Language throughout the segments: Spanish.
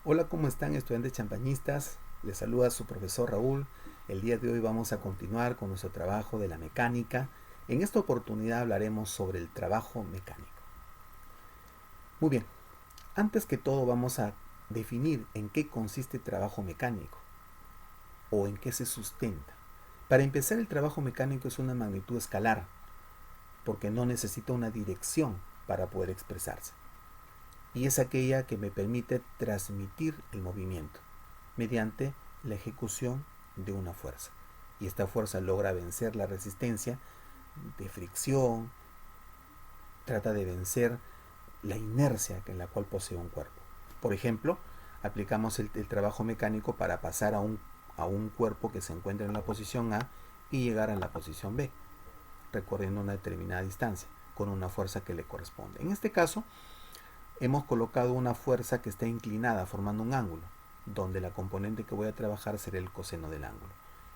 Hola, ¿cómo están estudiantes champañistas? Les saluda su profesor Raúl. El día de hoy vamos a continuar con nuestro trabajo de la mecánica. En esta oportunidad hablaremos sobre el trabajo mecánico. Muy bien, antes que todo vamos a definir en qué consiste el trabajo mecánico o en qué se sustenta. Para empezar, el trabajo mecánico es una magnitud escalar porque no necesita una dirección para poder expresarse. Y es aquella que me permite transmitir el movimiento mediante la ejecución de una fuerza. Y esta fuerza logra vencer la resistencia de fricción, trata de vencer la inercia en la cual posee un cuerpo. Por ejemplo, aplicamos el trabajo mecánico para pasar a un cuerpo que se encuentra en la posición A y llegar a la posición B, recorriendo una determinada distancia con una fuerza que le corresponde. En este caso, hemos colocado una fuerza que está inclinada formando un ángulo, donde la componente que voy a trabajar será el coseno del ángulo.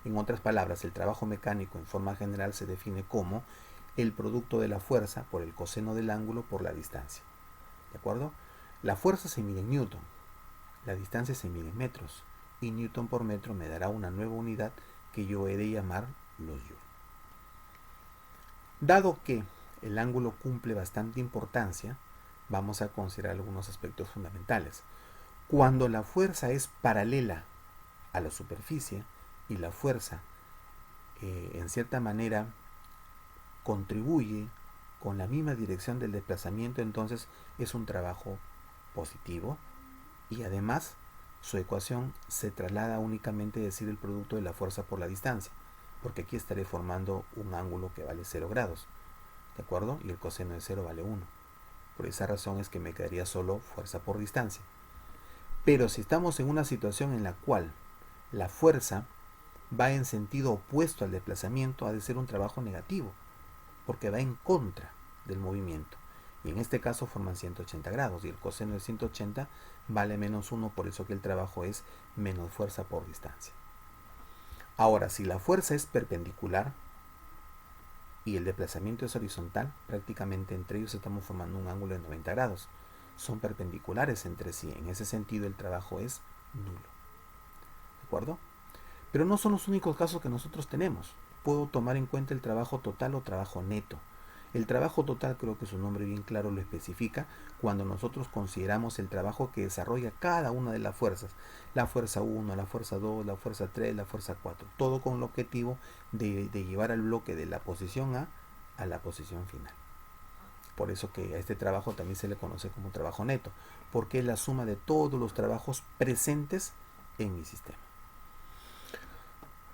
En otras palabras, el trabajo mecánico en forma general se define como el producto de la fuerza por el coseno del ángulo por la distancia. ¿De acuerdo? La fuerza se mide en newton, la distancia se mide en metros, y newton por metro me dará una nueva unidad que yo he de llamar los joules. Dado que el ángulo cumple bastante importancia, vamos a considerar algunos aspectos fundamentales. Cuando la fuerza es paralela a la superficie y la fuerza en cierta manera contribuye con la misma dirección del desplazamiento, entonces es un trabajo positivo y además su ecuación se traslada únicamente a decir el producto de la fuerza por la distancia, porque aquí estaré formando un ángulo que vale 0 grados, ¿de acuerdo? Y el coseno de 0 vale 1. Por esa razón es que me quedaría solo fuerza por distancia. Pero si estamos en una situación en la cual la fuerza va en sentido opuesto al desplazamiento, ha de ser un trabajo negativo, porque va en contra del movimiento. Y en este caso forman 180 grados, y el coseno de 180 vale menos 1, por eso que el trabajo es menos fuerza por distancia. Ahora, si la fuerza es perpendicular y el desplazamiento es horizontal, prácticamente entre ellos estamos formando un ángulo de 90 grados. Son perpendiculares entre sí. En ese sentido, el trabajo es nulo. ¿De acuerdo? Pero no son los únicos casos que nosotros tenemos. Puedo tomar en cuenta el trabajo total o trabajo neto. El trabajo total, creo que su nombre bien claro lo especifica, cuando nosotros consideramos el trabajo que desarrolla cada una de las fuerzas. La fuerza 1, la fuerza 2, la fuerza 3, la fuerza 4. Todo con el objetivo de llevar al bloque de la posición A la posición final. Por eso que a este trabajo también se le conoce como trabajo neto, porque es la suma de todos los trabajos presentes en mi sistema.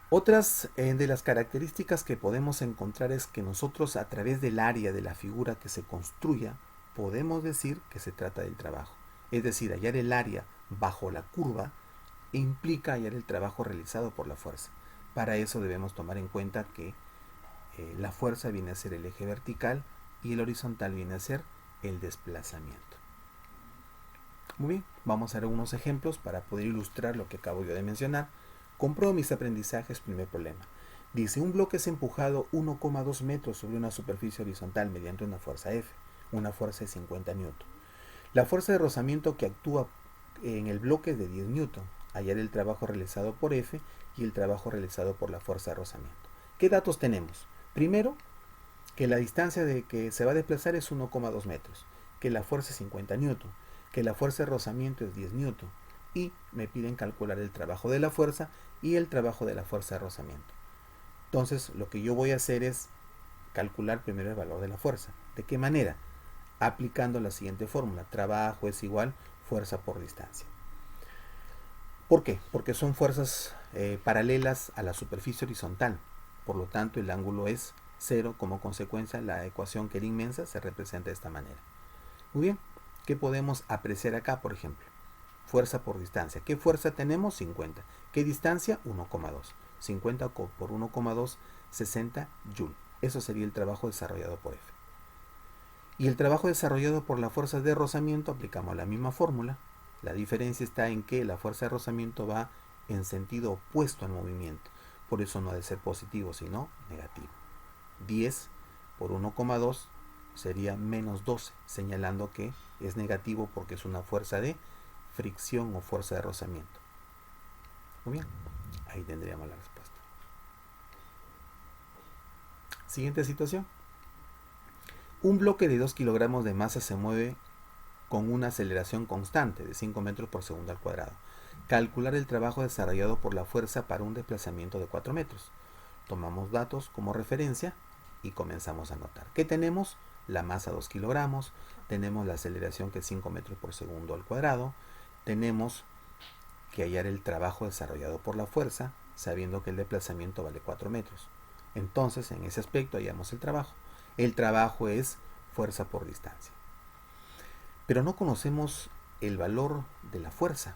Otras de las características que podemos encontrar es que nosotros a través del área de la figura que se construya podemos decir que se trata del trabajo. Es decir, hallar el área bajo la curva implica hallar el trabajo realizado por la fuerza. Para eso debemos tomar en cuenta que la fuerza viene a ser el eje vertical y el horizontal viene a ser el desplazamiento. Muy bien, vamos a ver unos ejemplos para poder ilustrar lo que acabo yo de mencionar. Compruebo mis aprendizajes. Primer problema. Dice, un bloque es empujado 1,2 metros sobre una superficie horizontal mediante una fuerza F, una fuerza de 50 newton. La fuerza de rozamiento que actúa en el bloque es de 10 newton. Hallar el trabajo realizado por F y el trabajo realizado por la fuerza de rozamiento. ¿Qué datos tenemos? Primero, que la distancia de que se va a desplazar es 1,2 metros, que la fuerza es 50 newton, que la fuerza de rozamiento es 10 newton, y me piden calcular el trabajo de la fuerza y el trabajo de la fuerza de rozamiento. Entonces, lo que yo voy a hacer es calcular primero el valor de la fuerza. ¿De qué manera? Aplicando la siguiente fórmula. Trabajo es igual fuerza por distancia. ¿Por qué? Porque son fuerzas paralelas a la superficie horizontal. Por lo tanto, el ángulo es 0. Como consecuencia, la ecuación que era inmensa se representa de esta manera. Muy bien. ¿Qué podemos apreciar acá, por ejemplo? Fuerza por distancia. ¿Qué fuerza tenemos? 50. ¿Qué distancia? 1,2. 50 por 1,2, 60 Joule. Eso sería el trabajo desarrollado por F. Y el trabajo desarrollado por la fuerza de rozamiento, aplicamos la misma fórmula. La diferencia está en que la fuerza de rozamiento va en sentido opuesto al movimiento. Por eso no ha de ser positivo, sino negativo. 10 por 1,2 sería menos 12, señalando que es negativo porque es una fuerza de fricción o fuerza de rozamiento. Muy bien, ahí tendríamos la respuesta. Siguiente situación. Un bloque de 2 kilogramos de masa se mueve con una aceleración constante de 5 metros por segundo al cuadrado. Calcular el trabajo desarrollado por la fuerza para un desplazamiento de 4 metros. Tomamos datos como referencia y comenzamos a anotar. ¿Qué tenemos? La masa 2 kilogramos, tenemos la aceleración que es 5 metros por segundo al cuadrado, tenemos que hallar el trabajo desarrollado por la fuerza, sabiendo que el desplazamiento vale 4 metros. Entonces, en ese aspecto hallamos el trabajo. El trabajo es fuerza por distancia. Pero no conocemos el valor de la fuerza.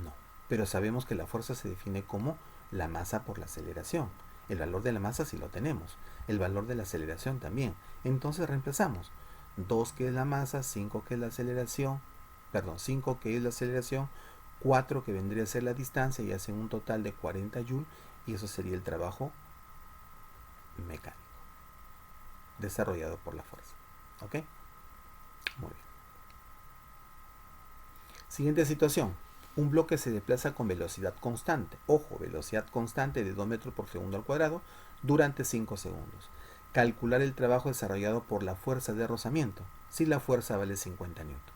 No. Pero sabemos que la fuerza se define como la masa por la aceleración. El valor de la masa sí lo tenemos. El valor de la aceleración también. Entonces reemplazamos. 2 que es la masa, 5 que es la aceleración, 5 que es la aceleración, 4 que vendría a ser la distancia y hacen un total de 40 joules y eso sería el trabajo mecánico desarrollado por la fuerza. ¿Ok? Muy bien. Siguiente situación. Un bloque se desplaza con velocidad constante. Ojo, velocidad constante de 2 metros por segundo al cuadrado durante 5 segundos. Calcular el trabajo desarrollado por la fuerza de rozamiento, si la fuerza vale 50 newton.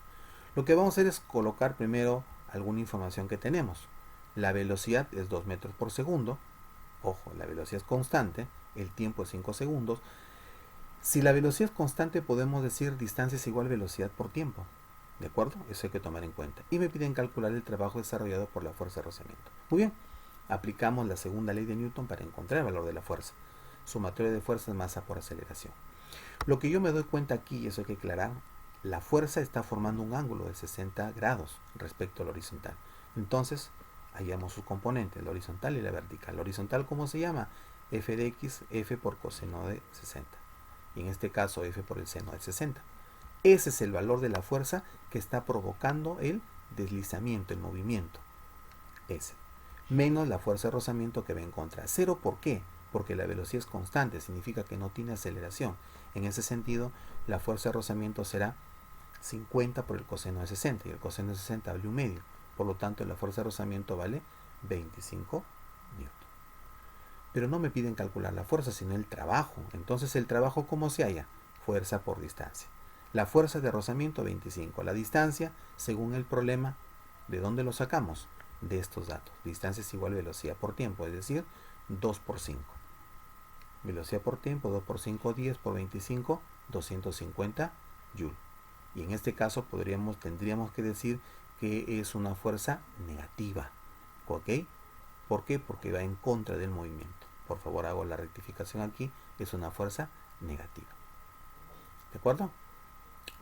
Lo que vamos a hacer es colocar primero alguna información que tenemos. La velocidad es 2 metros por segundo. Ojo, la velocidad es constante. El tiempo es 5 segundos. Si la velocidad es constante, podemos decir distancia es igual velocidad por tiempo. ¿De acuerdo? Eso hay que tomar en cuenta. Y me piden calcular el trabajo desarrollado por la fuerza de rozamiento. Muy bien. Aplicamos la segunda ley de Newton para encontrar el valor de la fuerza. Sumatoria de fuerzas, masa por aceleración. Lo que yo me doy cuenta aquí, y eso hay que aclarar, la fuerza está formando un ángulo de 60 grados respecto al horizontal. Entonces, hallamos sus componentes, la horizontal y la vertical. La horizontal, ¿cómo se llama? F de x, f por coseno de 60. Y en este caso, f por el seno de 60. Ese es el valor de la fuerza que está provocando el deslizamiento, el movimiento. Ese. Menos la fuerza de rozamiento que va en contra. Cero, ¿por qué? Porque la velocidad es constante, significa que no tiene aceleración. En ese sentido, la fuerza de rozamiento será 50 por el coseno de 60. Y el coseno de 60 vale 1/2. Por lo tanto, la fuerza de rozamiento vale 25 newton. Pero no me piden calcular la fuerza, sino el trabajo. Entonces, ¿el trabajo cómo se halla? Fuerza por distancia. La fuerza de rozamiento 25. La distancia, según el problema, ¿de dónde lo sacamos? De estos datos. Distancia es igual a velocidad por tiempo, es decir, 2 por 5. Velocidad por tiempo, 2 por 5, 10 por 25, 250 joules. Y en este caso tendríamos que decir que es una fuerza negativa. ¿Ok? ¿Por qué? Porque va en contra del movimiento. Por favor, hago la rectificación aquí. Es una fuerza negativa. ¿De acuerdo?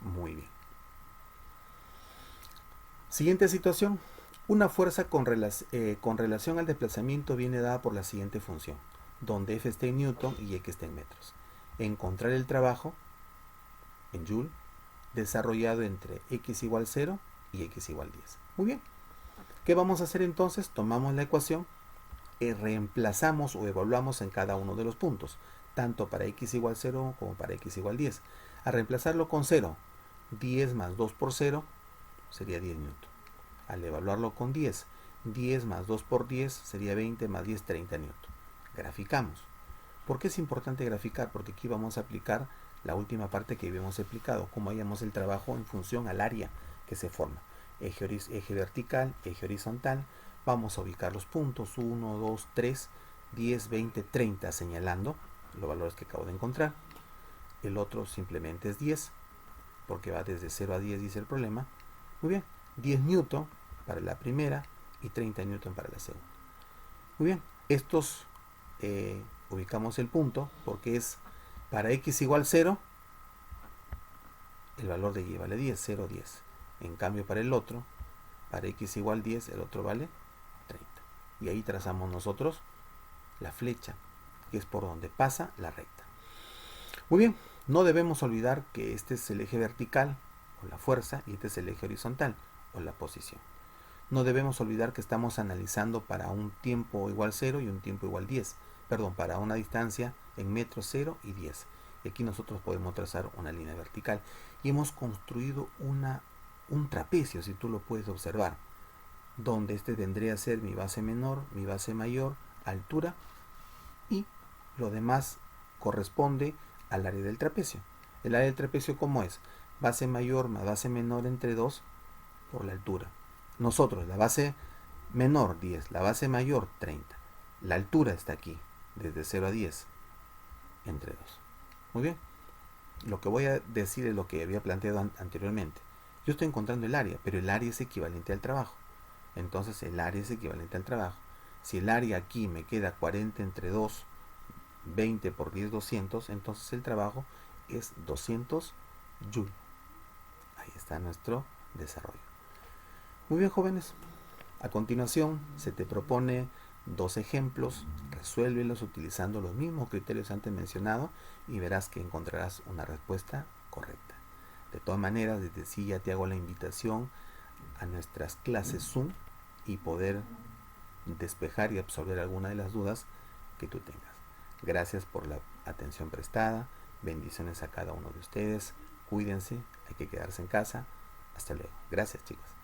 Muy bien. Siguiente situación. Una fuerza con relación al desplazamiento viene dada por la siguiente función, donde F está en Newton y X está en metros. Encontrar el trabajo en Joule desarrollado entre X igual 0 y X igual 10. Muy bien. ¿Qué vamos a hacer entonces? Tomamos la ecuación y reemplazamos o evaluamos en cada uno de los puntos, tanto para X igual 0 como para X igual 10. A reemplazarlo con 0, 10 más 2 por 0 sería 10 newton. Al evaluarlo con 10, 10 más 2 por 10 sería 20 más 10, 30 newton. Graficamos. ¿Por qué es importante graficar? Porque aquí vamos a aplicar la última parte que habíamos explicado, cómo hallamos el trabajo en función al área que se forma. Eje vertical, eje horizontal. Vamos a ubicar los puntos 1, 2, 3, 10, 20, 30 señalando los valores que acabo de encontrar. El otro simplemente es 10 porque va desde 0 a 10, dice el problema. Muy bien, 10 newton para la primera y 30 newton para la segunda. Muy bien, estos ubicamos el punto porque es para x igual 0, el valor de y vale 10, 0, 10. En cambio para el otro, para x igual 10, el otro vale 30. Y ahí trazamos nosotros la flecha, que es por donde pasa la recta. Muy bien, no debemos olvidar que este es el eje vertical o la fuerza y este es el eje horizontal o la posición. No debemos olvidar que estamos analizando para un tiempo igual 0 y un tiempo igual 10. Perdón, para una distancia en metros 0 y 10. Y aquí nosotros podemos trazar una línea vertical. Y hemos construido un trapecio, si tú lo puedes observar. donde este vendría a ser mi base menor, mi base mayor, altura, y lo demás corresponde al área del trapecio. El área del trapecio, ¿cómo es? Base mayor más base menor entre 2 por la altura. Nosotros, la base menor 10, la base mayor 30. La altura está aquí, desde 0 a 10, entre 2. Muy bien. Lo que voy a decir es lo que había planteado anteriormente. Yo estoy encontrando el área, pero el área es equivalente al trabajo. Entonces el área es equivalente al trabajo. Si el área aquí me queda 40 entre 2, 20 por 10, 200, entonces el trabajo es 200 joules. Ahí está nuestro desarrollo. Muy bien, jóvenes. A continuación se te propone dos ejemplos, resuélvelos utilizando los mismos criterios antes mencionados y verás que encontrarás una respuesta correcta. De todas maneras, desde sí ya te hago la invitación a nuestras clases Zoom y poder despejar y absorber alguna de las dudas que tú tengas. Gracias por la atención prestada, bendiciones a cada uno de ustedes, cuídense, hay que quedarse en casa. Hasta luego. Gracias, chicos.